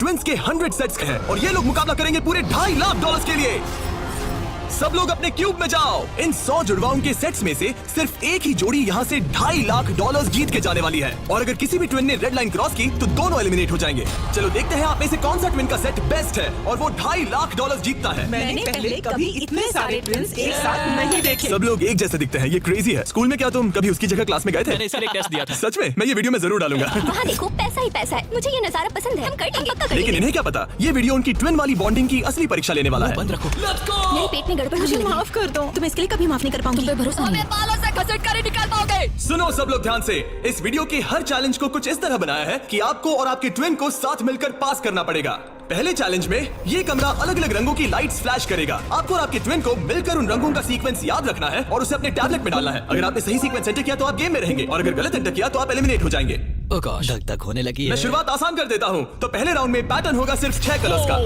Twins के 100 sets हैं और ये लोग मुकाबला करेंगे पूरे $2.5 लाख के लिए। सब लोग अपने क्यूब में जाओ। इन 100 जुड़वाओं के सेट्स में से सिर्फ एक ही जोड़ी यहाँ से $2.5 लाख जीत के जाने वाली है और अगर किसी भी ट्विन ने रेड लाइन क्रॉस की तो दोनों एलिमिनेट हो जाएंगे। चलो देखते हैं आप में से कौन सा ट्विन का सेट बेस्ट है और वो $2.5 लाख जीतता है। मैंने पहले कभी इतने सारे ट्विंस एक साथ नहीं देखे। सब लोग एक जैसे दिखते हैं, ये क्रेजी है। स्कूल में क्या तुम कभी उसकी जगह क्लास में गए थे? मैंने इसके लिए टेस्ट दिया था। सच में? मैं ये वीडियो में जरूर डालूंगा। वहाँ देखो, पैसा ही पैसा है। मुझे ये नजारा पसंद है, हम कर देंगे, पक्का करेंगे। लेकिन इन्हें क्या पता, ये वीडियो उनकी ट्विन वाली बॉन्डिंग की असली परीक्षा लेने वाला है। बंद रखो। मेरे पेट में गड़बड़ मुझे होने लगी। माफ कर दो, तुम इसके लिए कभी माफ नहीं कर पाऊंगी। तुम पे भरोसा नहीं है। बालों से घसीट कर ही निकाल पाओगे। सुनो सब लोग ध्यान से, इस वीडियो के हर चैलेंज को कुछ इस तरह बनाया है कि आपको और आपके ट्विन को साथ मिलकर पास करना पड़ेगा। पहले चैलेंज में ये कमरा अलग अलग रंगों की लाइट्स फ्लैश करेगा। आपको और आपके ट्विन को मिलकर उन रंगों का सीक्वेंस याद रखना है और उसे अपने टैबलेट में डालना है। अगर आपने सही सीक्वेंस एंटर किया तो आप गेम में रहेंगे और अगर गलत एंटर किया तो आप एलिमिनेट हो जाएंगे। धक धक होने लगी है। मैं शुरुआत आसान कर देता हूँ। तो पहले राउंड में पैटर्न होगा सिर्फ 6 कलर्स का।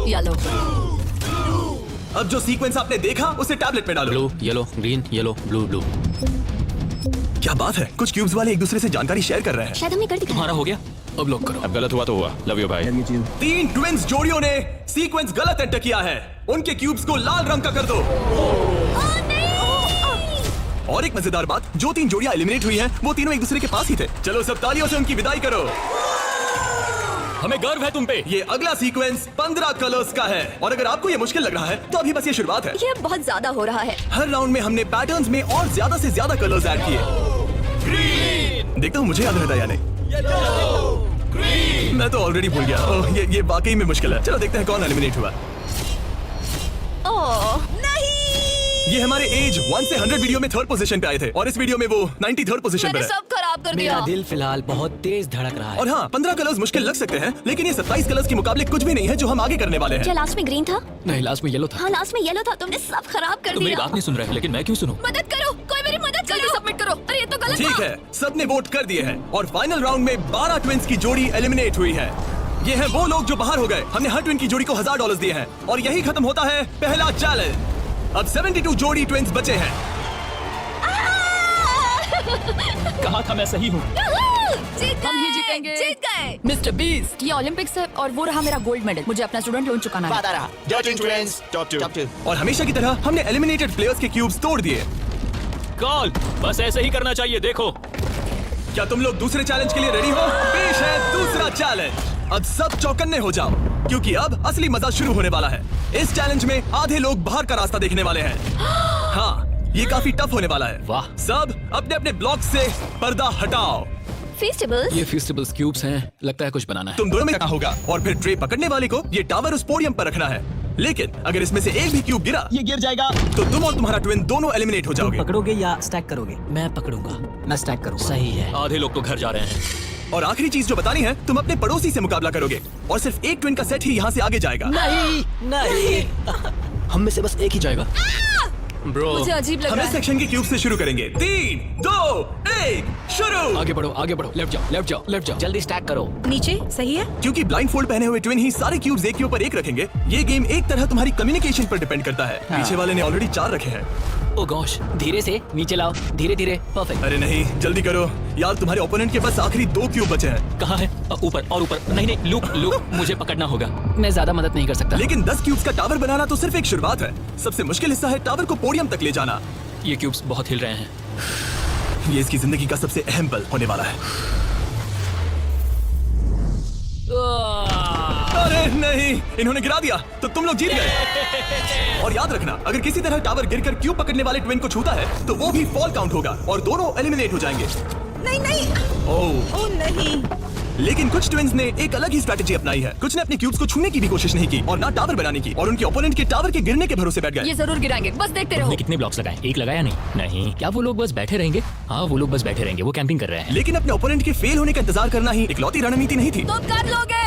येलो। अब जो सीक्वेंस आपने देखा उसे टैबलेट में डालो। Blue, yellow, green, yellow, blue, blue. क्या बात है, कुछ क्यूब्स वाले एक दूसरे से जानकारी शेयर कर रहे हैं। शायद हमें कर दिखाया। तुम्हारा हो गया, अब लॉक करो। अब गलत हुआ तो हुआ। लव यू भाई। 3 ट्विंस जोड़ियों ने सीक्वेंस गलत एंटर किया है। उनके क्यूब्स को लाल रंग का कर दो। और एक मजेदार बात, जो 3 जोड़ियां एलिमिनेट हुई हैं, वो तीनों एक दूसरे के पास ही थे। चलो सब तालियों से उनकी विदाई करो। हमें गर्व है तुम पे। ये अगला सीक्वेंस 15 कलर्स का है और अगर आपको ये मुश्किल लग रहा है तो अभी बस ये शुरुआत है। ये बहुत ज्यादा हो रहा है। हर राउंड में हमने पैटर्न्स में और ज्यादा से ज्यादा कलर्स ऐड किए। ग्रीन। देखता हूँ मुझे याद रहता है या नहीं। ग्रीन। मैं तो ऑलरेडी भूल गया। ओह, ये वाकई में मुश्किल है। चलो देखते हैं कौन एलिमिनेट हुआ। ओह नहीं। ये हमारे एज 1 से 100 वीडियो में 3rd पोजीशन पे आए थे और इस वीडियो में वो 93rd पोजीशन पे मैंने है। सब खराब कर दिया। मेरा दिल फिलहाल बहुत तेज धड़क रहा है। और हाँ, 15 कलर्स मुश्किल लग सकते हैं लेकिन ये 27 कलर्स के मुकाबले कुछ भी नहीं है जो हम आगे करने वाले क्या हैं। लास्ट में ग्रीन था? नहीं, लास्ट में येलो था। हाँ लास्ट में येलो था। तुमने सब खराब कर तुम मेरी दिया। बात नहीं सुन रहे, लेकिन मैं क्यों सुनूं? मदद करो, कोई मेरी मदद जल्दी करो। सबमिट करो। अरे ये तो गलत ठीक था। है, सबने वोट कर दिए हैं और फाइनल राउंड में 12 ट्विंस की जोड़ी एलिमिनेट हुई है। ये हैं वो लोग जो बाहर हो गए। हमने हर ट्विन की जोड़ी को $1000 दिए हैं और यही खत्म होता है पहला चैलेंज। अब 72 जोड़ी ट्विंस बचे हैं। कहा था मैं सही हूँ। जीत हम ही गए, जीतेंगे। जीत गए। मिस्टर बीस्ट, ये ओलंपिक्स है और वो रहा मेरा गोल्ड मेडल। मुझे अपना स्टूडेंट लोन चुकाना है। Top 2. और हमेशा की तरह हमने एलिमिनेटेड प्लेयर्स के क्यूब्स तोड़ दिए। कॉल, बस ऐसे ही करना चाहिए। देखो, क्या तुम लोग दूसरे चैलेंज के लिए रेडी हो? पेश है दूसरा चैलेंज। अब सब चौकन्ने हो जाओ क्योंकि अब असली मजा शुरू होने वाला है। इस चैलेंज में आधे लोग बाहर का रास्ता देखने वाले हैं। हाँ, ये काफी टफ होने वाला है। वाह। सब अपने अपने ब्लॉक से पर्दा हटाओ। फेस्टिवल्स। ये फेस्टिवल्स क्यूब्स हैं। लगता है कुछ बनाना है। तुम दोनों में होगा और फिर ट्रे पकड़ने वाले को ये टावर उस पोडियम पर रखना है। लेकिन अगर इसमें से एक भी क्यूब गिरा, ये गिर जाएगा। तो तुम और तुम्हारा ट्विन दोनों एलिमिनेट हो जाओगे। पकड़ोगे या स्टैक करोगे? मैं पकड़ूंगा। मैं स्टैक करूंगा। सही है। आधे लोग तो घर जा रहे हैं। और आखिरी चीज जो बतानी है, तुम अपने पड़ोसी से मुकाबला करोगे और सिर्फ एक ट्विन का सेट ही यहाँ से आगे जाएगा। नहीं, नहीं। हम में से बस एक ही जाएगा। ब्रो, मुझे अजीब लग हम रहा इस है। सेक्शन के क्यूब से शुरू करेंगे। 3, 2, 1, शुरू। आगे बढ़ो, आगे बढ़ो। लेफ्ट जाओ, लेफ्ट जाओ, लेफ्ट जाओ। जल्दी स्टैक करो। नीचे सही है। क्योंकि ब्लाइंड फोल्ड पहने हुए ट्विन ही सारे क्यूब्स एक के ऊपर एक रखेंगे, ये गेम एक तरह तुम्हारी कम्युनिकेशन पर डिपेंड करता है। पीछे वाले ने ऑलरेडी 4 रखे हैं। ओ गॉश, धीरे से नीचे लाओ, धीरे धीरे। परफेक्ट। अरे नहीं, जल्दी करो यार, तुम्हारे ओपोनेंट के पास आखिरी 2 क्यूब बचे हैं। कहाँ है? ऊपर और ऊपर। नहीं नहीं, लूप लूप। मुझे पकड़ना होगा। मैं ज्यादा मदद नहीं कर सकता। लेकिन 10 क्यूब्स का टावर बनाना तो सिर्फ एक शुरुआत है। सबसे मुश्किल हिस्सा है टावर को पोडियम तक ले जाना। ये क्यूब्स बहुत हिल रहे हैं। ये इसकी जिंदगी का सबसे अहम पल होने वाला है। अरे नहीं, इन्होंने गिरा दिया तो तुम लोग जीत गए। और याद रखना, अगर किसी तरह टावर गिरकर क्यूब पकड़ने वाले ट्विन को छूता है तो वो भी फॉल काउंट होगा और दोनों एलिमिनेट हो जाएंगे। नहीं नहीं। ओह, ओ नहीं। लेकिन कुछ ट्विन्स ने एक अलग ही स्ट्रेटेजी अपनाई है। कुछ ने अपने क्यूब्स को छूने की भी कोशिश नहीं की और ना टावर बनाने की, और उनके ओपोनेंट के टावर के गिरने के भरोसे बैठ गए। ये जरूर गिराएंगे, बस देखते रहो। तुमने कितने ब्लॉक्स लगाए? एक लगाया नहीं? नहीं। क्या वो लोग बस बैठे रहेंगे? हाँ, वो लोग बस बैठे रहेंगे। वो कैंपिंग कर रहे हैं। लेकिन अपने ओपोनेंट के फेल होने का इंतजार करना ही इकलौती रणनीति नहीं थी। तुम कर लोगे।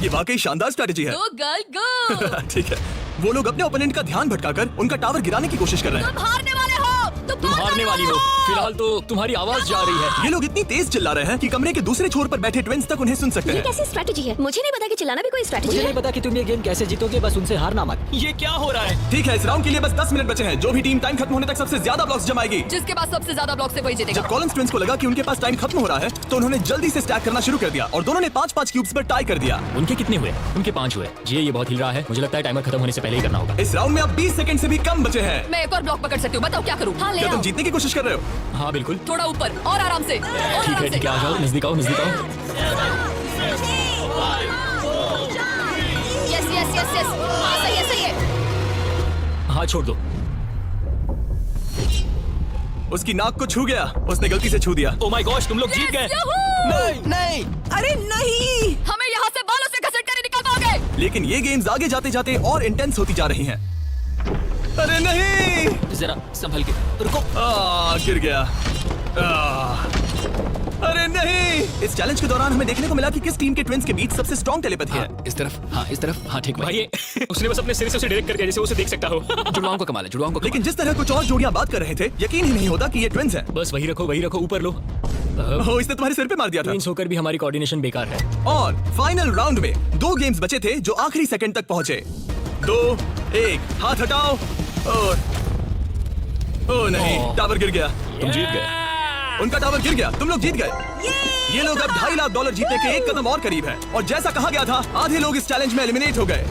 ये वाकई शानदार स्ट्रेटेजी है। गो गर्ल गो। ठीक है, वो लोग अपने ओपोनेंट का ध्यान भटकाकर उनका टावर गिराने की कोशिश कर रहे हैं। तुम हारने वाले हो। तुम हारने वाली हो। फिलहाल तो तुम्हारी आवाज जा रही है। ये लोग इतनी तेज चिल्ला रहे हैं कि कमरे के दूसरे छोर पर बैठे ट्विंस तक उन्हें सुन सकते ये हैं। कैसी स्ट्रेटेजी है? मुझे नहीं पता कि चिल्लाना भी कोई स्ट्रेटेजी मुझे है। नहीं पता कि तुम ये गेम कैसे जीतोगे, बस उनसे हारना मत। ये क्या हो रहा है? ठीक है, इस राउंड के लिए बस 10 मिनट बचे हैं। जो भी टीम टाइम खत्म होने तक सबसे ज्यादा ब्लॉक्स जमाएगी। जिसके पास सबसे ज्यादा ब्लॉक से वही जीतेगा। जब कॉलिंस ट्विंस को लगा कि उनके पास टाइम खत्म हो रहा है तो उन्होंने जल्दी से स्टैक करना शुरू कर दिया और दोनों ने 5-5 क्यूब्स पर टाई कर दिया। उनके कितने हुए? उनके 5 हुए। जी ये बहुत हिल रहा है। मुझे लगता है टाइमर खत्म होने से पहले ही करना होगा। इस राउंड में अब 20 सेकंड से भी कम बचे हैं। मैं एक और ब्लॉक पकड़ सकती हूँ, बताओ क्या करूँ? हाँ ले क्या तुम आओ। जीतने की कोशिश कर रहे हो? हाँ बिल्कुल। थोड़ा ऊपर और आराम से। ठीक है आ जाओ, नजदीक आओ, नजदीक आओ। यस यस यस यस, सही है सही है। हाँ छोड़ दो। उसकी नाक को छू गया। उसने गलती से छू दिया। ओ माय गॉश, तुम लोग जीत गए। नहीं। अरे नहीं, हमें यहाँ से बालों से घसीट कर निकल पाओगे। लेकिन ये गेम्स आगे जाते जाते और इंटेंस होती जा रही हैं। अरे नहीं, जरा संभल के रुको। गिर गया। अरे नहीं। इस चैलेंज के दौरान हमें देखने को मिला कि किस टीम के ट्विंस के बीच सबसे स्ट्रॉन्ग टेलीपैथी है। इस तरफ, हाँ इस तरफ, हाँ ठीक भाई। उसने बस अपने सिर से उसे डायरेक्ट कर दिया जैसे उसे देख सकता हो। जुड़वाओं का कमाल है, जुड़वाओं का। लेकिन जिस तरह कुछ और जोड़ियां बात कर रहे थे, यकीन ही नहीं होता कि ये ट्विंस हैं। बस वही रखो, ऊपर लो। ओह, इसने तुम्हारे सिर पे मार दिया था। ट्विंस होकर भी हमारी कोऑर्डिनेशन बेकार है। और फाइनल राउंड में 2 गेम्स बचे थे जो आखिरी सेकंड तक पहुंचे। 2-1, हाथ हटाओ। और ओ नहीं, टावर गिर गया। तुम जीत गए। उनका टावर गिर गया, तुम लोग जीत गए। ये लोग अब $2.5 लाख जीतने के एक कदम और करीब हैं। और जैसा कहा गया था, आधे लोग इस चैलेंज में एलिमिनेट हो गए।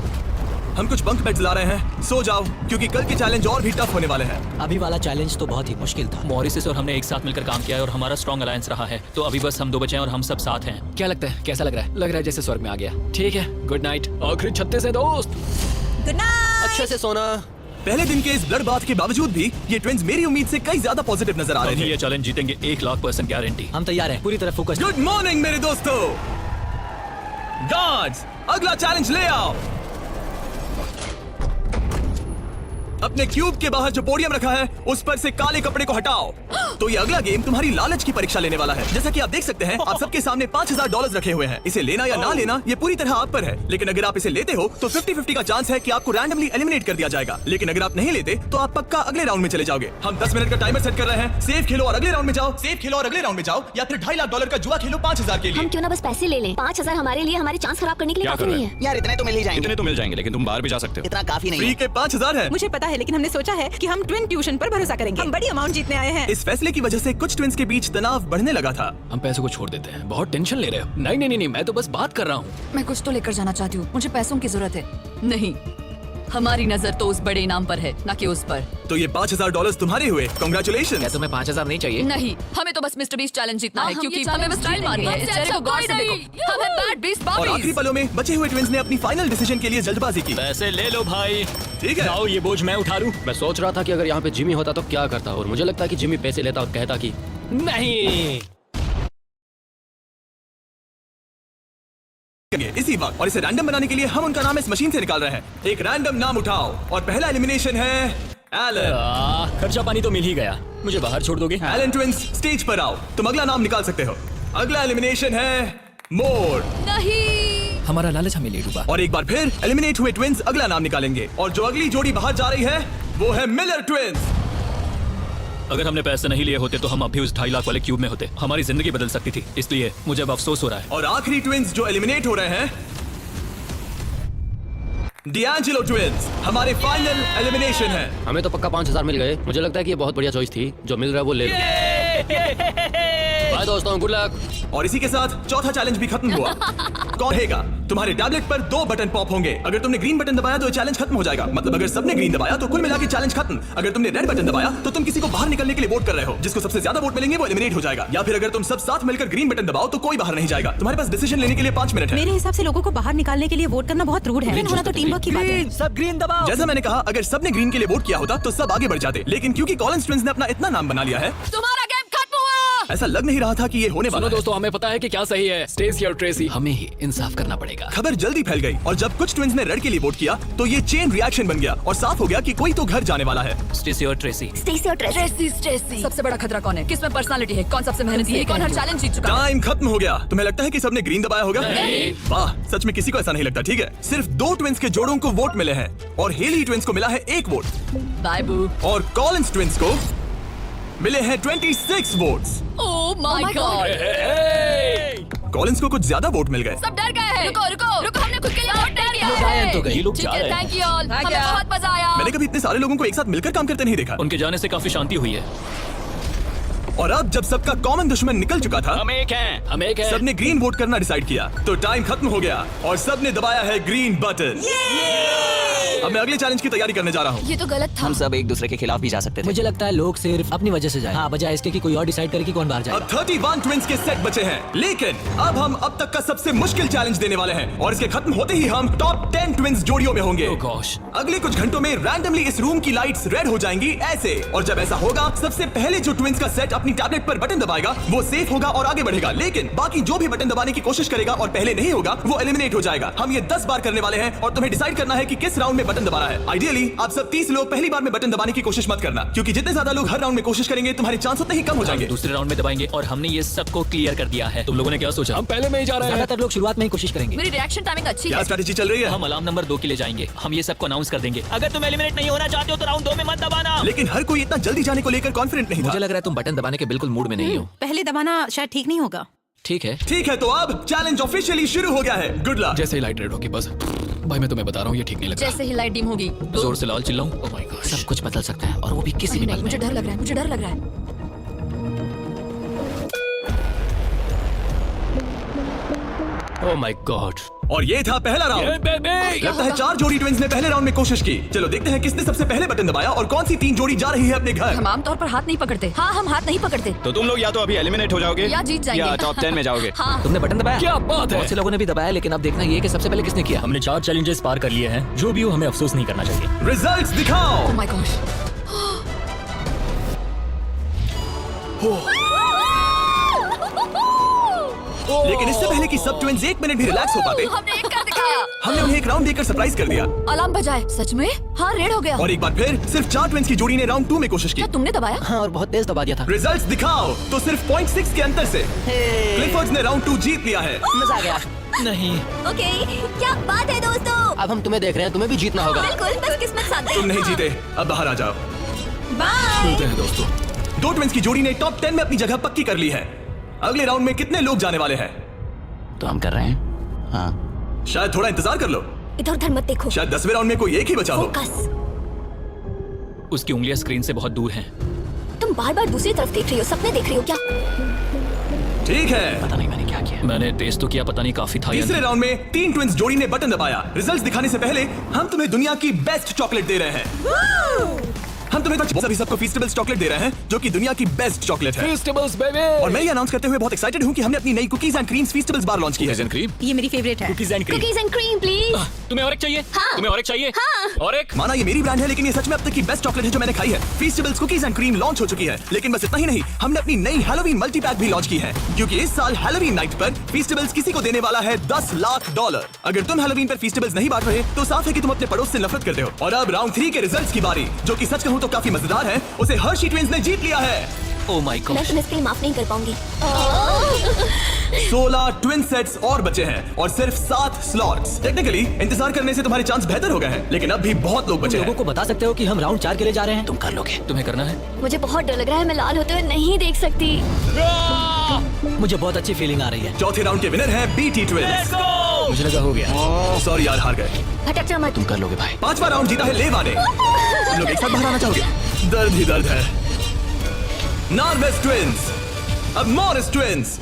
हम कुछ बंक बेड्स ला रहे हैं, सो जाओ क्योंकि कल के चैलेंज और भी टफ होने वाले हैं। अभी वाला चैलेंज तो बहुत ही मुश्किल था। मॉरिस और हमने एक साथ मिलकर काम किया है और हमारा स्ट्रॉन्ग अलायंस रहा है। तो अभी बस हम 2 बचे हैं और हम सब साथ हैं। क्या लगता है, कैसा लग रहा है? लग रहा है जैसे स्वर्ग में आ गया। ठीक है, गुड नाइट। आखिरी 36 है दोस्त। Good night. अच्छे से सोना। पहले दिन के इस ब्लड बाथ के बावजूद भी ये ट्विंस मेरी उम्मीद से कई ज्यादा पॉजिटिव नजर आ रहे हम थे। ये चैलेंज जीतेंगे, 1,00,000% गारंटी। हम तैयार हैं, पूरी तरह फोकस। गुड मॉर्निंग मेरे दोस्तों। गार्ड्स, अगला चैलेंज ले आओ। अपने क्यूब के बाहर जो पोडियम रखा है उस पर से काले कपड़े को हटाओ। तो ये अगला गेम तुम्हारी लालच की परीक्षा लेने वाला है। जैसा कि आप देख सकते हैं, आप सबके सामने $5,000 रखे हुए हैं। इसे लेना या ना लेना ये पूरी तरह आप पर है। लेकिन अगर आप इसे लेते हो तो 50-50 का चांस है कि आपको रैंडमली एलिमिनेट कर दिया जाएगा। लेकिन अगर आप नहीं लेते तो आप पक्का अगले राउंड में चले जाओगे। हम 10 मिनट का टाइमर सेट कर रहे हैं। सेफ खेलो और अगले राउंड में जाओ, सेफ खेलो और अगले राउंड में जाओ, या फिर $2.5 लाख का जुआ खेलो 5,000 के लिए। हम क्यों ना बस पैसे ले लें? 5,000 हमारे लिए हमारे चांस खराब करने के लिए क्या काफी कर रहे नहीं है। यार इतने तो मिल ही जाएंगे। इतने तो मिल जाएंगे, लेकिन तुम बाहर भी जा सकते हो। इतना काफी नहीं फ्री है। के 5,000 है। मुझे पता है, लेकिन हमने सोचा है कि हम ट्विन ट्यूशन पर भरोसा करेंगे। हम बड़ी अमाउंट जीतने आए हैं। इस फैसले की वजह से कुछ ट्विंस के बीच तनाव बढ़ने लगा था। हम पैसों को छोड़ देते हैं। बहुत टेंशन ले रहे हो। नहीं, मैं तो बस बात कर रहा हूँ। मैं कुछ तो लेकर जाना चाहती हूँ, मुझे पैसों की जरूरत है। नहीं, हमारी नजर तो उस बड़े इनाम पर है, न कि उस पर। तो ये $5,000 तुम्हारे हुए। कांग्रेचुलेशन। तुम्हें 5,000 नहीं चाहिए? नहीं, हमें तो बस मिस्टर बीस्ट चैलेंज जीतना है, हम क्योंकि ये हमें बस challenge स्टाइल मारनी है। इस जीतेंगे। चेहरे को गौर से देखो, हम हैं बैड बीस्ट और आखिरी बॉबीज। पलों में बचे हुए ट्विंस ने अपनी फाइनल डिसीजन के लिए जल्दबाजी की। पैसे ले लो भाई। ठीक है। लाओ ये बोझ मैं उठा लूं। मैं सोच रहा था कि अगर यहाँ पे जिमी होता तो क्या करता, और मुझे लगता है कि जिमी पैसे लेता और कहता कि नहीं। इसी वक्त, और इसे रैंडम बनाने के लिए हम उनका नाम इस मशीन से निकाल रहे हैं। एक रैंडम नाम उठाओ और पहला एलिमिनेशन है एलन। खर्चा पानी तो मिल ही गया। मुझे बाहर छोड़ दोगे? एलन ट्विंस, स्टेज पर आओ। तुम अगला नाम निकाल सकते हो। अगला एलिमिनेशन है मोर। नहीं, हमारा लालच हमें ले डूबा। और एक बार फिर एलिमिनेट हुए ट्विंस अगला नाम निकालेंगे, और जो अगली जोड़ी बाहर जा रही है वो है मिलर ट्विंस। अगर हमने पैसे नहीं लिए होते तो हम अभी उस 2.5 लाख वाले क्यूब में होते। हमारी जिंदगी बदल सकती थी, इसलिए मुझे अब अफसोस हो रहा है। और आखिरी ट्विंस जो एलिमिनेट हो रहे हैं, डिएंजेलो ट्विंस, हमारे फाइनल एलिमिनेशन है। हमें तो पक्का 5,000 मिल गए। मुझे लगता है कि ये बहुत बढ़िया चॉइस थी। जो मिल रहा है वो ले लो। बाय दोस्तों, गुड लक। और इसी के साथ चौथा चैलेंज भी खत्म हुआ। कौन रहेगा? तुम्हारे टैबलेट पर 2 बटन पॉप होंगे। अगर तुमने ग्रीन बटन दबाया तो चैलेंज खत्म हो जाएगा। मतलब अगर सबने ग्रीन दबाया तो कुल मिला के चैलेंज खत्म। अगर तुमने रेड बटन दबाया तो तुम किसी को बाहर निकलने के लिए वोट कर रहे हो। जिसको सबसे ज्यादा वोट मिलेंगे वो एलिमिनेट हो जाएगा। या फिर अगर तुम सब साथ मिलकर ग्रीन बटन दबाओ तो कोई बाहर नहीं जाएगा। तुम्हारे पास डिसीजन लेने के लिए 5 मिनट है। मेरे हिसाब से लोगों को बाहर निकालने के लिए वोट करना बहुत रूड है। होना तो टीम वर्क की बात है। सब ग्रीन दबाओ। जैसा मैंने कहा, अगर सबने ग्रीन के लिए वोट किया होता तो सब आगे बढ़ जाते। लेकिन क्योंकि कॉलिंस ट्विंस ने अपना इतना नाम बना लिया है, तुम्हारा गेम खत्म हुआ। ऐसा लग नहीं रहा था कि ये होने वाला सुनो है। दोस्तों, हमें पता है कि क्या सही है। स्टेसी और ट्रेसी, हमें ही इंसाफ करना पड़ेगा। खबर जल्दी फैल गई और जब कुछ ट्विंस ने रेड के लिए वोट किया तो ये चेन रिएक्शन बन गया और साफ हो गया कि कोई तो घर जाने वाला है। स्टेसी और ट्रेसी। स्टेसी और ट्रेसी। स्टेसी। सबसे बड़ा खतरा कौन है? किसमें पर्सनालिटी है? कौन सबसे मेहनती है? कौन हर चैलेंज जीत चुका है? टाइम खत्म हो गया। तुम्हें लगता है कि सबने ग्रीन दबाया होगा? नहीं। वाह, सच में किसी को ऐसा नहीं लगता। ठीक है, सिर्फ 2 ट्विंस के जोड़ों को वोट मिले हैं और हेली ट्विंस को मिला है 1 वोट बाय बू। और कॉलिंस ट्विंस को मिले हैं 26 votes. Oh my God. Collins को कुछ ज्यादा वोट मिल गए। सब डर गए हैं। रुको रुको रुको, हमने खुद के लिए वोट डाल दिया लोग आए है। तो गए। ये लोग ठीक जा है, रहे हैं। थैंक यू ऑल, हमें बहुत मजा आया। मैंने कभी इतने सारे लोगों को एक साथ मिलकर काम करते नहीं देखा। उनके जाने से काफी शांति हुई है। और अब जब सबका कॉमन दुश्मन निकल चुका था, हम एक हैं। सबने ग्रीन वोट करना डिसाइड किया, तो टाइम खत्म हो गया और सबने दबाया है ग्रीन बटन। अब मैं अगले चैलेंज की तैयारी करने जा रहा हूँ। ये तो गलत था। हम सब एक दूसरे के खिलाफ भी जा सकते थे। मुझे लगता है लोग सिर्फ अपनी वजह से जाए, हाँ, बजाय इसके कि कोई और डिसाइड करे कि कौन बाहर अब जाएगा। 31 ट्विंस के सेट बचे हैं, लेकिन अब हम अब तक का सबसे मुश्किल चैलेंज देने वाले हैं और इसके खत्म होते ही हम टॉप 10 ट्विंस जोड़ियों में होंगे। Oh gosh. अगले कुछ घंटों में रैंडमली इस रूम की लाइट्स रेड हो जाएंगी ऐसे, और जब ऐसा होगा सबसे पहले जो ट्विंस का सेट अपनी टैबलेट पर बटन दबाएगा वो सेफ होगा और आगे बढ़ेगा, लेकिन बाकी जो भी बटन दबाने की कोशिश करेगा और पहले नहीं होगा वो एलिमिनेट हो जाएगा। हम ये 10 बार करने वाले हैं और तुम्हें डिसाइड करना है कि किस राउंड में बटन दबाना है। आइडियली आप सब 30 लोग पहली बार में बटन दबाने की कोशिश मत करना, क्योंकि जितने ज्यादा लोग हर राउंड में कोशिश करेंगे तुम्हारे चांस उतने ही कम हो हम जाएंगे। दूसरे राउंड में दबाएंगे और हमने ये सबको क्लियर कर दिया है। तुम लोगों ने क्या सोचा? हम पहले में ही जा रहे हैं। ज्यादातर लोग शुरुआत में ही कोशिश करेंगे। मेरी रिएक्शन टाइमिंग अच्छी क्या है। स्ट्रेटेजी चल रही है? हम अलार्म नंबर 2 के लिए जाएंगे। हम ये सबको अनाउंस कर देंगे। अगर तुम एलिमिनेट नहीं होना चाहते हो तो राउंड 2 में मत दबाना। लेकिन हर कोई इतना जल्दी जाने को लेकर कॉन्फिडेंट नहीं था। मुझे लग रहा है तुम बटन दबाने के बिल्कुल मूड में नहीं हो। पहले दबाना शायद ठीक नहीं होगा। ठीक है। ठीक है, तो अब चैलेंज ऑफिशियली शुरू हो गया है। Good luck. जैसे ही लाइट रेड होगी बस। भाई मैं तुम्हें बता रहा हूँ ये ठीक नहीं लग रहा। जैसे ही लाइट डिम होगी जोर से लाल चिल्लाऊं? Oh my God. सब कुछ बदल सकता है और वो भी किसी भी नहीं, पल मुझे में। डर लग रहा है, मुझे डर लग रहा है। Oh my God. और ये था पहला राउंड। लगता है 4 जोड़ी ट्विंस ने पहले राउंड में कोशिश की। चलो देखते हैं किसने सबसे पहले बटन दबाया और कौन सी 3 जोड़ी जा रही है अपने घर। हम आमतौर पर हाथ नहीं पकड़ते। हाँ, हम हाथ नहीं पकड़ते। तो तुम लोग या तो अभी एलिमिनेट हो जाओगे या जीत जाएंगे। या टॉप 10 में जाओगे। हाँ। तुमने बटन दबाया? क्या बात है। बहुत से लोगों ने भी दबाया, लेकिन अब देखना ये है कि सबसे पहले किसने किया। हमने 4 चैलेंजेस पार कर लिए हैं। जो भी हो हमें अफसोस नहीं करना चाहिए। रिजल्ट्स दिखाओ। Oh my gosh. लेकिन इससे पहले कि सब ट्विंस 1 मिनट भी रिलैक्स हो पाते, हमने एक कर दिखाया। हमने उन्हें एक राउंड देकर सरप्राइज कर दिया। अलार्म बजाए। सच में? हाँ, रेड हो गया। और एक बार फिर सिर्फ 4 ट्विंस की जोड़ी ने राउंड 2 में कोशिश की। क्या तुमने दबाया? हाँ, और बहुत तेज दबा दिया था। रिजल्ट्स दिखाओ। तो सिर्फ 0.6 के अंतर से क्लिफर्ड्स ने राउंड 2 जीत लिया है। मजा आ गया। नहीं। ओके, क्या बात है दोस्तों। अब हम तुम्हें देख रहे हैं, तुम्हें भी जीतना होगा। बिल्कुल, बस किस्मत साथ दे। तुम नहीं जीते, अब बाहर आ जाओ। बाय। मिलते हैं दोस्तों। 2 ट्विंस की जोड़ी ने टॉप 10 में अपनी जगह पक्की कर ली है। अगले राउंड में कितने लोग जाने वाले हैं? तो हम कर रहे हैं। हाँ। शायद थोड़ा इंतजार कर लो। इधर उधर मत देखो। शायद 10वें राउंड में कोई एक ही बचा हो। फोकस। उसकी उंगलियां स्क्रीन से बहुत दूर हैं। तुम बार बार दूसरी तरफ देख रही हो, सपने देख रही हो क्या? ठीक है, पता नहीं मैंने क्या किया। मैंने टेस्ट तो किया, पता नहीं काफी था या तीसरे नहीं। राउंड में 3 ट्विंस जोड़ी ने बटन दबाया। रिजल्ट्स दिखाने से पहले हम तुम्हें दुनिया की बेस्ट चॉकलेट दे रहे हैं। हम तुम्हें सभी सबको फीस्टेबल्स चॉकलेट दे रहे हैं, जो कि दुनिया की बेस्ट चॉकलेट है। Festivals baby. और मैं ये अनाउंस करते हुए बहुत एक्साइटेड हूँ कि हमने अपनी नई cookies and creams feastables bar launch की है। क्रीम। ये मेरी फेवरेट है। Cookies and cream. Cookies and cream please. तुम्हें और एक चाहिए? हाँ। तुम्हें और एक चाहिए? हाँ। और एक? माना ये मेरी ब्रांड है, लेकिन ये सच में अब तक की बेस्ट चॉकलेट है जो मैंने खाई है। फीस्टेबल्स कुकीज एंड क्रीम लॉन्च हो चुकी है, लेकिन बस इतना ही नहीं, हमने अपनी नई हैलोवीन मल्टीपैक भी लॉन्च की है, क्योंकि इस साल हैलोवीन नाइट पर फीस्टेबल्स किसी को देने वाला है $10 लाख। अगर तुम हैलोवीन पर फीस्टेबल्स नहीं बांट रहे तो साफ है कि तुम अपने पड़ोस से नफरत करते हो। और अब राउंड 3 के रिजल्ट्स की बारी, जो कि सच कहूं तो काफी मजेदार है। उसे हर्शी ट्विंस ने जीत लिया है। ओह माय मैं गॉड। तुम्हें इसके लिए माफ नहीं कर पाऊंगी। 16 ट्विन सेट्स और बचे हैं और सिर्फ 7 स्लॉट्स। टेक्निकली इंतजार करने से तुम्हारे चांस बेहतर हो गए हैं, लेकिन अब भी बहुत लोग बचे तुम लोगों हैं। को बता सकते हो कि हम राउंड 4 के लिए जा रहे हैं। तुम कर लोगे। तुम्हें करना है? मुझे बहुत डर लग रहा है, मैं लाल होते हुए नहीं देख सकती। मुझे बहुत अच्छी फीलिंग आ रही है। चौथे राउंड के विनर हैं बीटी ट्विंस। मुझे लगा हो गया। सॉरी यार, हार गए। भटक जा मत। तुम कर लोगे भाई। 5वां राउंड जीता है लेवा ने। तुम लोग एक साथ बाहर आना चाहोगे? दर्द ही दर्द है। नॉर्वेस ट्विंस, अब मॉरिस ट्विंस।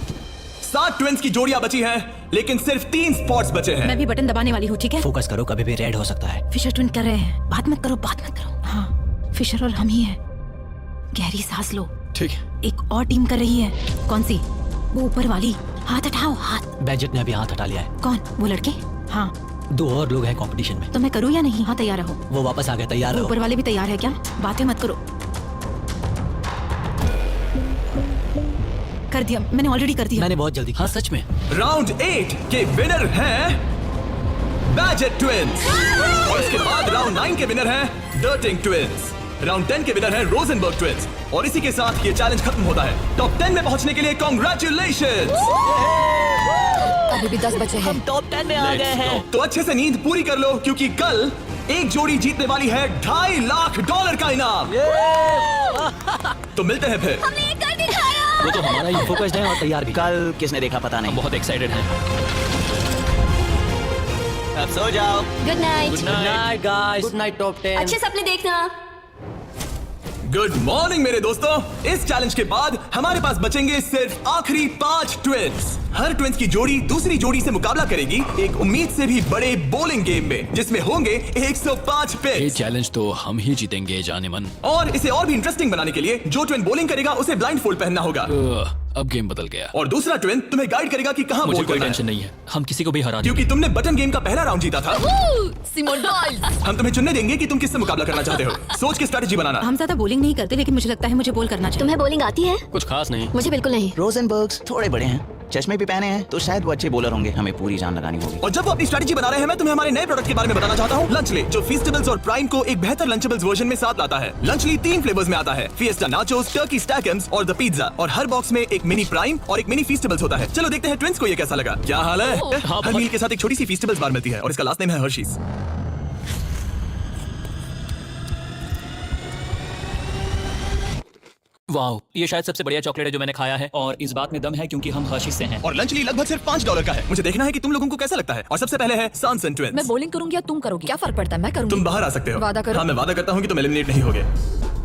7 ट्विंस की जोड़ियां बची हैं, लेकिन सिर्फ 3 स्पॉट्स बचे हैं। मैं भी बटन दबाने वाली हूँ, ठीक है? फोकस करो, कभी भी रेड हो सकता है। फिशर ट्विन कर रहे हैं। बात मत करो, बात मत करो। हाँ, फिशर और हम ही हैं। गहरी सांस लो। ठीक है। एक और टीम कर रही है। कौन सी? वो ऊपर वाली। हाथ हटाओ, हाथ। बैजेट ने अभी हाथ हटा लिया है। कौन? वो लड़के? हाँ। 2 और लोग हैं कंपटीशन में। तो मैं करूँ या नहीं? हाँ, तैयार रहो। वो वापस आ गए, तैयार वो रहो। ऊपर वाले भी तैयार है क्या? बातें मत करो। कर दिया, मैंने ऑलरेडी कर दिया। मैंने बहुत जल्दी किया। हाँ सच में। राउंड 8 के विनर हैं बैजेट ट्विंस, और इसके बाद राउंड 9 के विनर हैं डर्टिंग ट्विंस। राउंड 10 के विनर हैं रोजनबर्ग ट्विंस। और इसी के साथ ये चैलेंज खत्म होता है। टॉप 10 में पहुंचने के लिए कांग्रेचुलेशंस। अभी भी 10 बचे हैं। टॉप 10 में आ गए हैं। तो अच्छे से नींद पूरी कर लो, क्योंकि कल एक जोड़ी जीतने वाली है $2.5 लाख का इनाम। तो मिलते हैं फिर। हमने ये कर दिखाया। वो तो हमारा ही फोकस्ड है और तैयार भी। कल किसने देखा पता हम नहीं। बहुत एक्साइटेड हैं। अब सो जाओ। Good night. Good night guys. Good night top 10। अच्छे सपने देखना। गुड मॉर्निंग मेरे दोस्तों। इस चैलेंज के बाद हमारे पास बचेंगे सिर्फ आखिरी 5 ट्विंस। हर ट्विंस की जोड़ी दूसरी जोड़ी से मुकाबला करेगी एक उम्मीद से भी बड़े बोलिंग गेम में, जिसमें होंगे 105 ये पिन्स। चैलेंज तो हम ही जीतेंगे जाने मन। और इसे और भी इंटरेस्टिंग बनाने के लिए जो ट्विन बॉलिंग करेगा उसे ब्लाइंड फोल्ड पहनना होगा, अब गेम बदल गया। और दूसरा ट्विन तुम्हें गाइड करेगा कि कहां मुझे बॉल कोई करना टेंशन है, नहीं है, हम किसी को भी हरा देंगे। क्योंकि तुमने बटन गेम का पहला राउंड जीता था। Simone Biles. हम तुम्हें चुनने देंगे कि तुम किससे मुकाबला करना चाहते हो। सोच के स्ट्रेटेजी बनाना। हम ज्यादा बॉलिंग नहीं करते, लेकिन मुझे लगता है मुझे बॉल करना चाहिए। तुम्हें बॉलिंग आती है? कुछ खास नहीं। मुझे बिल्कुल नहीं। रोजनबर्ग्स थोड़े बड़े हैं, चश्मे भी पहने हैं, तो शायद वो अच्छे बॉलर होंगे। हमें पूरी जान लगानी होगी। और जब वो अपनी स्ट्रेटेजी बना रहे हैं, मैं तुम्हें हमारे नए प्रोडक्ट के बारे में बताना चाहता हूँ, लंचले, जो फीस्टेबल्स और प्राइम को एक बेहतर लंचेबल्स वर्जन में साथ लाता है। लंचली 3 फ्लेवर्स में आता है, फिएस्टा नाचोस, टर्की स्टैकम्स और द पिज्जा। और हर बॉक्स में एक मिनी प्राइम और एक मिनी फीस्टेबल्स होता है। चलो देखते हैं ट्विंस को ये कैसा लगा। क्या हाल है? हाँ, हर मील के साथ एक छोटी सी फीस्टेबल्स बार मिलती है और इसका लास्ट नेम है हर्शीज। वाओ, ये शायद सबसे बढ़िया चॉकलेट है जो मैंने खाया है, और इस बात में दम है क्योंकि हम हर्शीज से हैं। और लंचली लगभग सिर्फ $5 का है। मुझे देखना है कि तुम लोगों को कैसा लगता है। और सबसे पहले है सांसन मैं ट्विंस। बॉलिंग करूंगी या तुम करोगी? क्या फर्क पड़ता है? मैं करूंगी। तुम बाहर आ सकते हो। वादा करो। हाँ, मैं वादा करता हूँ कि तुम एलिमिनेट नहीं होगे।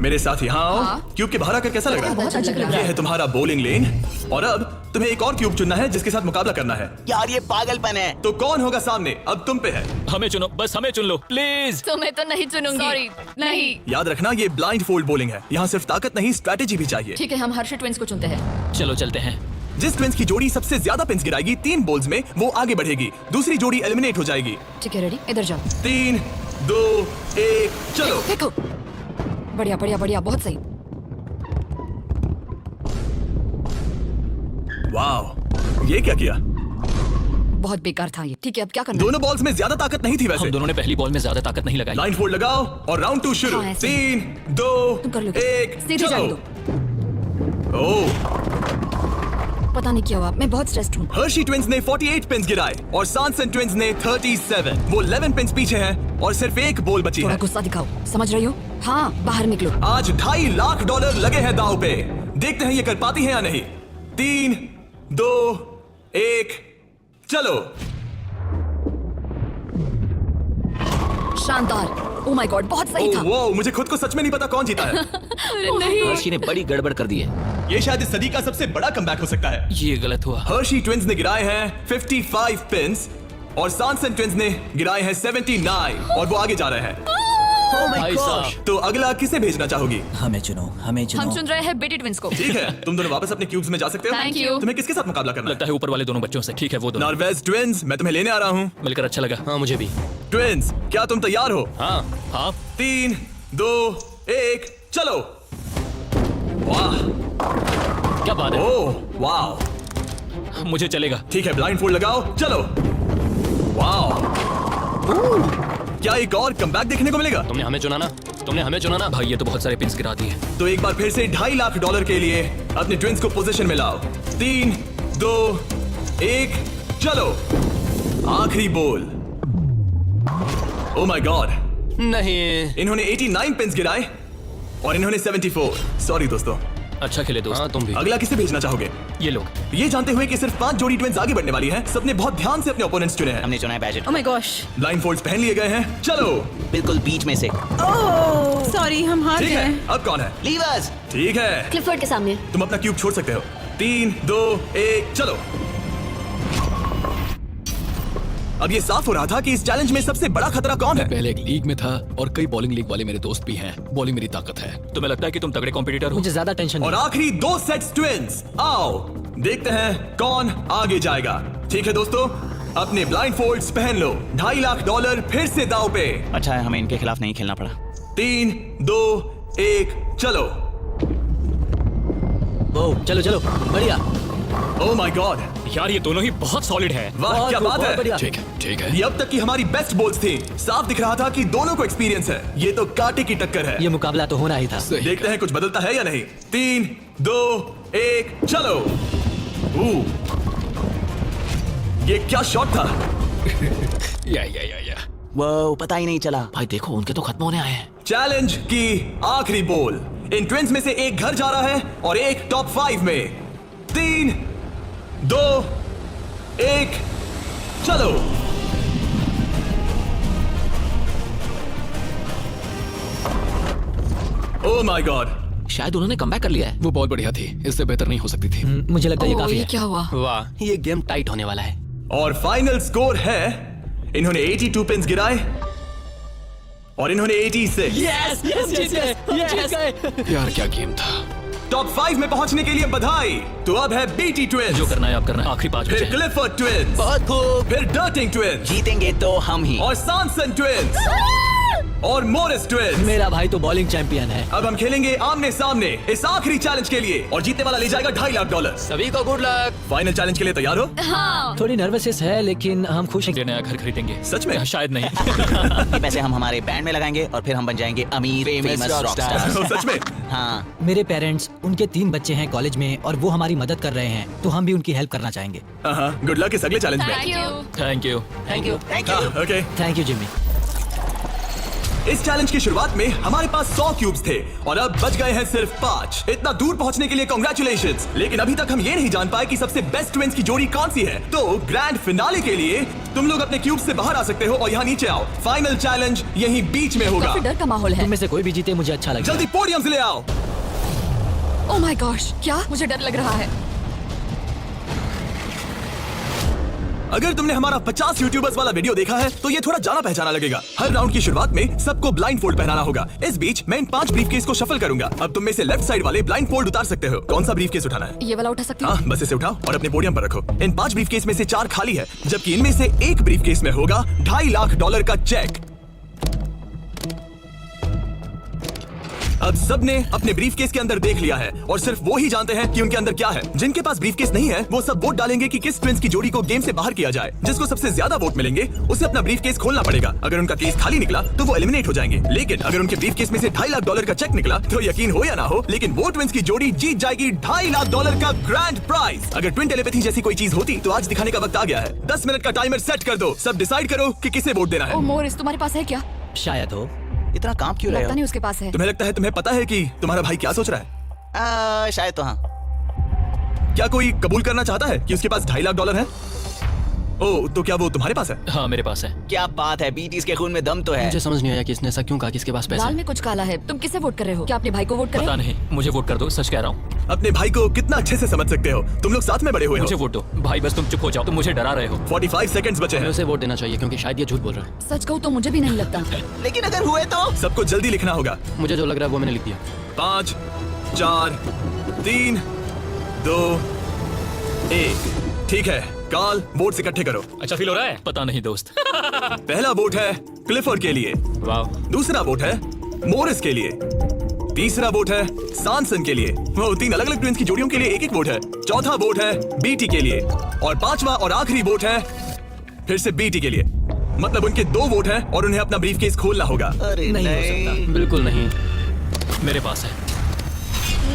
मेरे साथ यहाँ आओ। हाँ। क्यूब के बाहर आकर कैसा लग रहा है? बहुत अच्छा लग रहा ये है। है तुम्हारा बॉलिंग लेन। और अब तुम्हें एक और क्यूब चुनना है जिसके साथ मुकाबला करना है। यार ये पागलपन है। तो कौन होगा सामने? अब तुम पे है। हमें चुनो, बस हमें चुन लो प्लीज। तुम्हें तो नहीं चुनूंगी। सॉरी, नहीं। याद रखना, ये ब्लाइंड फोल्ड बॉलिंग है। यहाँ सिर्फ ताकत नहीं, स्ट्रेटेजी भी चाहिए। ठीक है, हम हर्षित ट्विंस को चुनते हैं। चलो चलते हैं। जिस ट्विंस की जोड़ी सबसे ज्यादा पिन्स गिराएगी 3 बॉल्स में, वो आगे बढ़ेगी। दूसरी जोड़ी एलिमिनेट हो जाएगी। ठीक है, रेडी? इधर जाओ। 3, 2, 1, चलो। देखो, बढ़िया बढ़िया बढ़िया, बहुत सही। वाह, ये क्या किया? बहुत बेकार था ये। ठीक है, अब क्या करना है? दोनों बॉल्स में ज्यादा ताकत नहीं थी वैसे। हम दोनों ने पहली बॉल में ज्यादा ताकत नहीं लगाई। लाइन फोल्ड लगाओ और राउंड 2 शुरू। हाँ, ऐसे। 3, 2, तुम कर लोगे। 1, सीधे जाने दो। ओह, पता नहीं क्या हुआ, मैं बहुत स्ट्रेस्ड हूँ। हर्शी ट्विंस ने 48 पिन्स गिराए और सांसन ट्विंस ने 37। वो 11 पिन्स पीछे हैं और सिर्फ एक बॉल बची थोड़ा है। गुस्सा दिखाओ, समझ रही हो? हाँ, बाहर निकलो। आज $2.5 लाख लगे हैं दांव पे। देखते हैं ये कर पाती है या नहीं। 3, 2, 1, चलो। शानदार। ओह माय गॉड, बहुत सही था। ओह वो, मुझे खुद को सच में नहीं पता कौन जीता है। नहीं। हर्षी ने बड़ी गड़बड़ कर दी है। ये शायद इस सदी का सबसे बड़ा कमबैक हो सकता है। ये गलत हुआ। हर्शी ट्विंस ने गिराए हैं 55 पिन्स और सांसन ट्विंस ने गिराए हैं 79 और वो आगे जा रहे हैं। भाई साहब, तो अगला किसे भेजना चाहोगी? हमें चुनो, हमें चुनो। हम चुन रहे हैं बेटी ट्विंस को। ठीक है, तुम दोनों वापस अपने क्यूब्स में जा सकते हो। Thank you। तुम्हें किसके साथ मुकाबला करना है? लगता है ऊपर वाले दोनों बच्चों से। ठीक है, वो दोनों। नॉर्वेज ट्विंस, मैं तुम्हें लेने आ रहा हूँ। मिलकर अच्छा लगा। हाँ मुझे भी। ट्विंस, क्या तुम तैयार हो? हाँ। हाँ, 3, 2, 1, चलो। वाह, क्या बात है। ओह, वाह। मुझे चलेगा। ठीक है, ब्लाइंड फोल्ड लगाओ, चलो। वाह, क्या एक और कमबैक देखने को मिलेगा? तुमने हमें चुना ना। तुमने हमें चुना ना। भाई ये तो बहुत सारे पिन्स गिरा दिए। तो एक बार फिर से $2.5 लाख के लिए अपने ट्विंस को पोजीशन में लाओ। 3, 2, 1, चलो। आखिरी बॉल। ओह माय गॉड, नहीं। इन्होंने 89 पिन्स गिराए और इन्होंने 74। सॉरी दोस्तों। अच्छा खेले दोस्त। हाँ तुम भी। अगला किसे भेजना चाहोगे? ये लोग। ये जानते हुए कि सिर्फ 5 जोड़ी ट्विंस आगे बढ़ने वाली हैं, सबने बहुत ध्यान से अपने ओपोनेंट्स चुने हैं। हमने चुना है बैजेट। Oh my gosh, blindfolds पहन लिए गए हैं, चलो। बिल्कुल बीच में से। ओह सॉरी, हम हार ठीक गए। है, अब कौन है? लीवर्स। ठीक है, क्लिफोर्ड के सामने। तुम अपना क्यूब छोड़ सकते हो। 3, 2, 1, चलो। अब ये साफ हो रहा था कि इस चैलेंज में सबसे बड़ा खतरा कौन है। पहले एक लीग में था और कई बॉलिंग लीग वाले मेरे दोस्त भी हैं। बॉलिंग मेरी ताकत है। तुम्हें लगता है कि तुम तगड़े कॉम्पिटिटर हो? मुझे ज्यादा टेंशन और नहीं। आखिरी 2 सेट्स ट्विंस। आओ देखते हैं कौन आगे जाएगा। ठीक है दोस्तों, अपने ब्लाइंड फोल्ड्स पहन लो। $2.5 लाख फिर से दांव पे। अच्छा है हमें इनके खिलाफ नहीं खेलना पड़ा। 3, 2, 1, चलो। ओह चलो चलो, बढ़िया। ओह माय गॉड, यार ये दोनों ही बहुत सॉलिड है। वाह क्या बात है। बढ़िया। ठीक है, ठीक है। ये अब तक की हमारी बेस्ट बॉल्स थी। साफ दिख रहा था कि दोनों को एक्सपीरियंस है। ये तो कांटे की टक्कर है। ये मुकाबला तो होना ही था। सही देखते हैं कुछ बदलता है या नहीं। 3, 2, 1, चलो। ये क्या शॉट था? वो पता ही नहीं चला। भाई देखो, उनके तो खत्म होने आए हैं। चैलेंज की आखिरी बॉल। इन ट्विंस में से एक घर जा रहा है और एक टॉप 5 में। 3, 2, 1, चलो। ओह माय गॉड, शायद उन्होंने कमबैक कर लिया है। वो बहुत बढ़िया थी, इससे बेहतर नहीं हो सकती थी। मुझे लगता है ये ओह, काफी ये है। क्या हुआ? वाह, ये गेम टाइट होने वाला है। और फाइनल स्कोर है, इन्होंने 82 पिन्स गिराए और इन्होंने 86। यार क्या गेम था। टॉप 5 में पहुंचने के लिए बधाई। तो अब है बीटी ट्विंस, जो करना है आप करना है। आखिरी 5 फिर बचे हैं। क्लिफर्ड ट्विंस, बहुत खूब। फिर डर्टिंग ट्विंस जीतेंगे तो हम ही। और सैनसन ट्विंस और मोरिस ट्विंस। मेरा भाई तो बॉलिंग चैंपियन है। अब हम खेलेंगे आमने सामने इस आखिरी चैलेंज के लिए और जीतने वाला ले जाएगा $2.5 लाख। सभी को गुड लक। फाइनल चैलेंज के लिए तैयार हो? हाँ। थोड़ी नर्वसनेस है लेकिन हम खुश हैं। ये नया घर खरीदेंगे। सच में? शायद नहीं। ये पैसे हम हमारे बैंड में लगाएंगे और फिर हम बन जाएंगे अमीर फेमस रॉकस्टार। सच में? हाँ, मेरे पेरेंट्स, उनके 3 बच्चे हैं कॉलेज में और वो हमारी मदद कर रहे हैं, तो हम भी उनकी हेल्प करना चाहेंगे। गुड लक इस अगले चैलेंज में। Thank you. Thank you thank you. Okay, thank you Jimmy. इस चैलेंज की शुरुआत में हमारे पास 100 क्यूब्स थे और अब बच गए हैं सिर्फ 5। इतना दूर पहुंचने के लिए कांग्रेचुलेशंस। लेकिन अभी तक हम ये नहीं जान पाए कि सबसे बेस्ट ट्विंस की जोड़ी कौन सी है। तो ग्रैंड फिनाले के लिए तुम लोग अपने क्यूब्स से बाहर आ सकते हो और यहाँ नीचे आओ। फाइनल चैलेंज यहीं बीच में होगा। काफी डर का माहौल है। तुम में से कोई भी जीते मुझे अच्छा लगेगा। जल्दी पोडियम से ले आओ। ओह माय गॉश, क्या? मुझे डर लग रहा है। अगर तुमने हमारा 50 यूट्यूबर्स वाला वीडियो देखा है तो ये थोड़ा जाना पहचाना लगेगा। हर राउंड की शुरुआत में सबको ब्लाइंड फोल्ड पहनाना होगा। इस बीच मैं इन 5 ब्रीफकेस को शफल करूंगा। अब तुम में से लेफ्ट साइड वाले ब्लाइंड फोल्ड उतार सकते हो। कौन सा ब्रीफकेस उठाना है? ये वाला उठा सकती हूँ? हाँ, बस इसे उठाओ और अपने पोडियम पर रखो। इन 5 ब्रीफकेस में से 4 खाली है, जबकि इनमें से एक ब्रीफकेस में होगा $2.5 लाख का चेक। अब सबने अपने ब्रीफकेस के अंदर देख लिया है और सिर्फ वो ही जानते हैं कि उनके अंदर क्या है। जिनके पास ब्रीफकेस नहीं है वो सब वोट डालेंगे कि किस ट्विंस की जोड़ी को गेम से बाहर किया जाए। जिसको सबसे ज्यादा वोट मिलेंगे उसे अपना ब्रीफकेस खोलना पड़ेगा। अगर उनका केस खाली निकला तो वो एलिमिनेट हो जाएंगे। लेकिन अगर उनके ब्रीफकेस में से $2.5 लाख का चेक निकला तो यकीन हो या ना हो, लेकिन वो ट्विंस की जोड़ी जीत जाएगी $2.5 लाख का ग्रैंड प्राइज। अगर ट्विन टेलीपैथी जैसी कोई चीज होती तो आज दिखाने का वक्त आ गया है। 10 मिनट का टाइमर सेट कर दो। सब डिसाइड करो कि किसे वोट देना है। ओह मोरिस, तुम्हारे पास है क्या? शायद हो। इतना काम क्यों रहे लगता हो? नहीं उसके पास है। तुम्हें लगता है तुम्हें पता है कि तुम्हारा भाई क्या सोच रहा है? शायद तो हाँ। क्या कोई कबूल करना चाहता है कि उसके पास $2.5 लाख है? ओह, तो क्या वो तुम्हारे पास है? हाँ मेरे पास है। क्या बात है, बीटीज के खून में दम तो है। मुझे समझ नहीं आया कि इसने ऐसा क्यों कहा, किसके पास पैसे लाल हैं। में कुछ काला है। तुम किसे वोट कर रहे हो? क्या अपने भाई को वोट पता करें? नहीं, मुझे वोट कर दो, सच कह रहा हूँ। अपने भाई को कितना अच्छे से समझ सकते हो। तुम लोग साथ में बड़े हुए मुझे हो। वोट दो भाई, बस तुम चुप हो जाओ। तुम मुझे डरा रहे हो। 45 सेकंड्स बचे हमें हैं। उसे वोट देना चाहिए क्योंकि शायद ये झूठ बोल रहा है। सच कहूँ तो मुझे भी नहीं लगता। लेकिन अगर हुए तो? सबको जल्दी लिखना होगा। मुझे जो लग रहा है वो मैंने लिख दिया। 5, 4, 3, 2, 1। ठीक है, काल वोट्स इकट्ठे करो। अच्छा फील हो रहा है? पता नहीं दोस्त। पहला वोट है क्लिफर्ड के लिए। वाह, दूसरा वोट है मोरिस के लिए। तीसरा वोट है सैनसन के लिए। वो 3 अलग अलग ट्विंस की जोड़ियों के लिए एक वोट है। चौथा वोट है बीटी के लिए और 5वां और आखिरी वोट है फिर से बीटी के लिए। मतलब उनके 2 वोट हैं और उन्हें अपना ब्रीफकेस खोलना होगा। अरे नहीं हो सकता। बिल्कुल नहीं। मेरे पास है।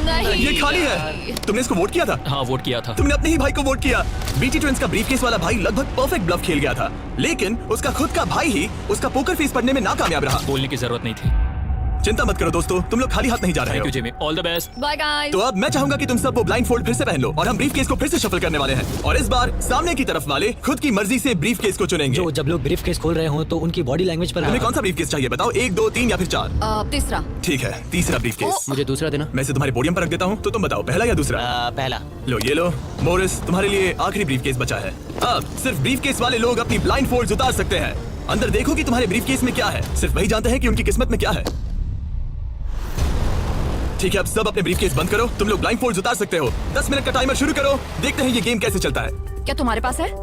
नहीं। ये खाली है। तुमने इसको वोट किया था? हाँ वोट किया था। तुमने अपने ही भाई को वोट किया। बीटी ट्विंस का ब्रीफकेस वाला भाई लगभग परफेक्ट ब्लफ खेल गया था, लेकिन उसका खुद का भाई ही उसका पोकर फेस पढ़ने में नाकामयाब रहा। बोलने की जरूरत नहीं थी। चिंता मत करो दोस्तों, तुम लोग खाली हाथ नहीं जा रहे थैंक हो। You Jimmy, all the best. Bye guys. तो अब मैं चाहूंगा कि तुम सब वो ब्लाइंड फोल्ड फिर से पहन लो और हम ब्रीफकेस को फिर से शफल करने वाले हैं। और इस बार सामने की तरफ वाले खुद की मर्जी से ब्रीफकेस को चुनेंगे। जो जब लोग ब्रीफकेस खोल रहे हो तो उनकी बॉडी लैंग्वेज पर तुम्हें कौन सा ब्रीफकेस चाहिए बताओ? 1, 2, 3 या फिर 4? तीसरा। ठीक है, तीसरा ब्रीफकेस। मुझे दूसरा देना। मैं इसे तुम्हारे पोडियम पर रख देता हूँ, तो तुम बताओ पहला या दूसरा? पहला। लो ये लो मोरिस, तुम्हारे लिए आखिरी ब्रीफकेस बचा है। अब सिर्फ ब्रीफकेस वाले लोग अपनी ब्लाइंड फोल्ड्स उतार सकते हैं। अंदर देखो कि तुम्हारे ब्रीफकेस में क्या है। सिर्फ वही जानते हैं कि उनकी किस्मत में क्या है। ठीक है, अब सब अपने ब्रीफकेस बंद करो। तुम लोग ब्लाइंड फोल्ड्स उतार सकते हो। 10 मिनट का टाइमर शुरू करो। देखते हैं ये गेम कैसे चलता है। क्या तुम्हारे पास है?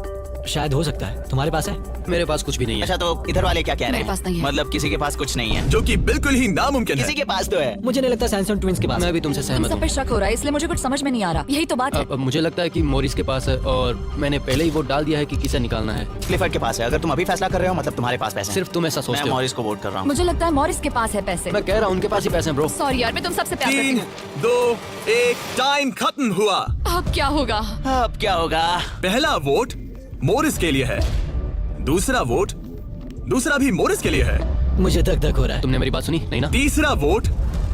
शायद हो सकता है। तुम्हारे पास है? मेरे पास कुछ भी नहीं है। अच्छा, तो इधर वाले क्या कह रहे मेरे हैं? पास नहीं है। मतलब किसी के पास कुछ नहीं है? जो कि बिल्कुल ही नामुमकिन किसी है। के पास तो है। मुझे नहीं लगता सैमसंग ट्विंस के पास मैं है। भी तुमसे तुम सहमत सब पे हूँ। शक हो रहा है, इसलिए मुझे कुछ समझ में नहीं आ रहा। यही तो बात है। अब मुझे लगता है कि मोरिस के पास है और मैंने पहले ही वोट डाल दिया है कि किसे निकालना है। क्लिफर्ड के पास है। अगर तुम अभी फैसला कर रहे हो मतलब तुम्हारे पास पैसे हैं। सिर्फ तुम ऐसा सोचते मैं हो। मॉरिस को वोट कर रहा हूँ। मुझे लगता है मॉरिस के पास है पैसे। मैं कह रहा हूँ उनके पास ही पैसे हैं ब्रो। सॉरी यार, मैं तुम सबसे प्यार करती 3, हूँ। 2, 1, टाइम खत्म हुआ। अब क्या होगा? अब क्या होगा? पहला वोट मोरिस के लिए है। दूसरा वोट दूसरा भी मोरिस के लिए है। मुझे धक धक हो रहा है। तुमने मेरी बात सुनी नहीं ना? तीसरा वोट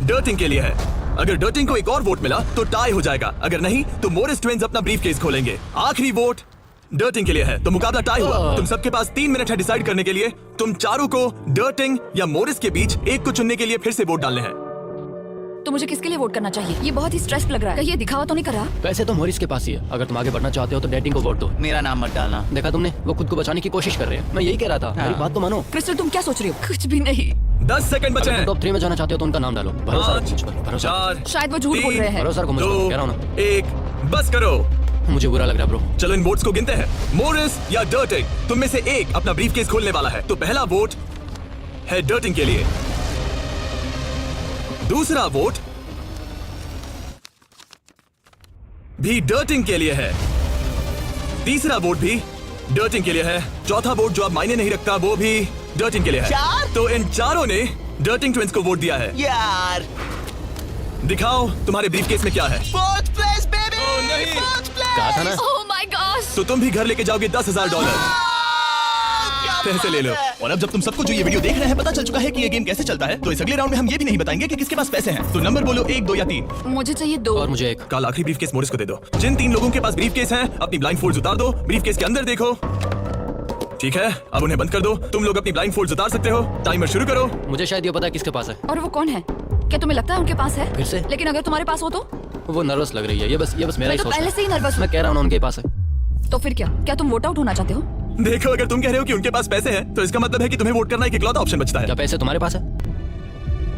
डर्टिंग के लिए है। अगर डर्टिंग को एक और वोट मिला तो टाई हो जाएगा, अगर नहीं तो मोरिस ट्विंस अपना ब्रीफकेस खोलेंगे। आखिरी वोट डर्टिंग के लिए है, तो मुकाबला टाई हुआ। तुम सबके पास 3 मिनट है डिसाइड करने के लिए। तुम चारों को डर्टिंग या मोरिस के बीच एक को चुनने के लिए फिर से वोट डालने हैं। तो मुझे किसके लिए वोट करना चाहिए? ये बहुत ही स्ट्रेस्ड लग रहा है। कहीं ये दिखावा तो नहीं कर रहा? पैसे तो मोरिस के पास ही है। अगर तुम आगे बढ़ना चाहते हो तो डेटिंग को वोट दो। मेरा नाम मत डालना। देखा तुमने, वो खुद को बचाने की कोशिश कर रहे हैं। मैं यही कह रहा था, मेरी बात तो मानो। क्रिस्टल तुम क्या सोच रही हो? कुछ भी नहीं। 10 सेकंड बचे हैं। टॉप 3 में जाना चाहते हो तो उनका नाम डालो। भरोसा रखो 5, मुझ पर, भरोसा। 4, शायद वो झूठ बोल रहे हैं। भरोसा रखो मुझ पर, कह रहा हूं ना। 1 बस करो। मुझे बुरा लग रहा है ब्रो। चलो इन वोट्स को गिनते हैं। मोरिस या डर्टिंग, तुम में से एक अपना ब्रीफकेस खोलने वाला है। तो पहला वोट है डर्टिंग के लिए, दूसरा वोट भी डर्टिंग के लिए है, तीसरा वोट भी डर्टिंग के लिए है, चौथा वोट जो अब मायने नहीं रखता वो भी डर्टिंग के लिए है। 4? तो इन चारों ने डर्टिंग ट्विंस को वोट दिया है। यार दिखाओ तुम्हारे ब्रीफकेस में क्या है। Fourth place baby. नहीं। फोर्थ कहा था ना। ओह माय गॉश। तो तुम भी घर लेके जाओगे $10,000। पैसे ले लो। और अब जब तुम सबको जो ये वीडियो देख रहे हैं पता चल चुका है कि ये गेम कैसे चलता है, तो इस अगले राउंड में हम ये भी नहीं बताएंगे कि किसके पास पैसे हैं। तो नंबर बोलो, 1, 2 या 3। मुझे चाहिए 2। और मुझे एक। कल आखिरी ब्रीफकेस मोरिस को दे दो। जिन 3 लोगों के पास ब्रीफकेस हैं अपनी ब्लाइंडफोल्ड्स उतार दो, ब्रीफकेस के अंदर देखो। ठीक है, अब उन्हें बंद कर दो। तुम लोग अपनी ब्लाइंडफोल्ड्स उतार सकते हो। टाइमर शुरू करो। मुझे शायद ये पता है किसके पास है। और वो कौन है? क्या तुम्हें लगता है उनके पास है? फिर से? लेकिन अगर तुम्हारे पास हो तो? वो नर्वस लग रही है। ये बस मेरा मैं ही तो सोच पहले से ही नर्वस हूँ। मैं कह रहा हूँ ना, उनके पास है। तो फिर क्या तुम वोट आउट होना चाहते हो? देखो, अगर तुम कह रहे हो कि उनके पास पैसे हैं तो इसका मतलब है कि तुम्हें वोट करना एक इकलौता ऑप्शन बचता है। क्या पैसे तुम्हारे पास है?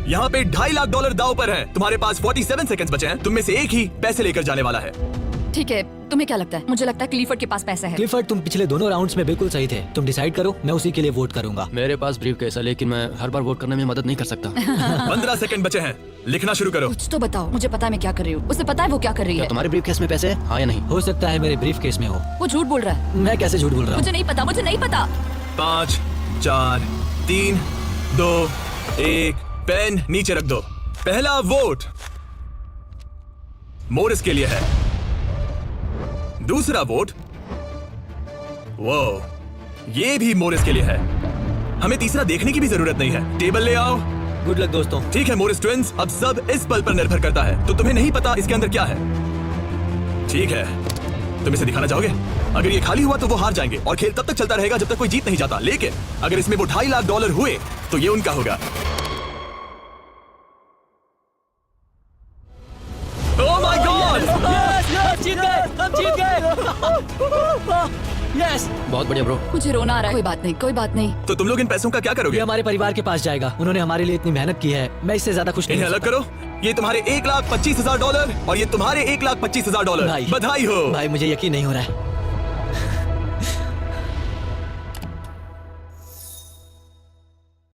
यहाँ पे $2.5 लाख दाव पर है। तुम्हारे पास 47 सेकंड्स बचे हैं। तुम में से एक ही पैसे लेकर जाने वाला है। ठीक है, तुम्हें क्या लगता है? मुझे लगता है क्लीफर्ड के पास पैसा है। क्लिफर्ड, तुम पिछले दोनों राउंड्स में बिल्कुल सही थे। तुम डिसाइड करो, मैं उसी के लिए वोट करूंगा। मेरे पास ब्रीफकेस है, लेकिन मैं हर बार वोट करने में मदद नहीं कर सकता। 15 सेकंड बचे हैं। लिखना शुरू करो। कुछ तो बताओ। मुझे पता है मैं क्या कर रही हूँ। उसे पता है वो क्या कर रही क्या है। तुम्हारे ब्रीफकेस में पैसे है? हाँ या नहीं? हो सकता है मेरे ब्रीफ केस में हो। वो झूठ बोल रहा है। मैं कैसे झूठ बोल रहा हूँ? मुझे नहीं पता, मुझे नहीं पता। 5, 4, 3, 2, 1। पेन नीचे रख दो। पहला वोट मोरिस के लिए है, दूसरा वोट वो ये भी मोरिस के लिए है। हमें तीसरा देखने की भी जरूरत नहीं है। टेबल ले आओ। गुड लक दोस्तों। ठीक है मोरिस ट्विंस, अब सब इस पल पर निर्भर करता है। तो तुम्हें नहीं पता इसके अंदर क्या है। ठीक है, तुम इसे दिखाना चाहोगे? अगर ये खाली हुआ तो वो हार जाएंगे और खेल तब तक चलता रहेगा जब तक कोई जीत नहीं जाता। लेकिन अगर इसमें वो $2.5 लाख हुए तो ये उनका होगा। Oh my God! जीत गए, हम जीत गए। यस। बहुत बढ़िया ब्रो। मुझे रोना आ रहा है। कोई बात नहीं, कोई बात नहीं। तो तुम लोग इन पैसों का क्या ये करोगे? हमारे परिवार के पास जाएगा। उन्होंने हमारे लिए इतनी मेहनत की है, मैं इससे ज्यादा खुश नहीं इन्हें हो अलग सकता। करो। ये तुम्हारे $1,25,000 और ये तुम्हारे $1,25,000। भाई। बधाई हो। भाई मुझे यकीन नहीं हो रहा है।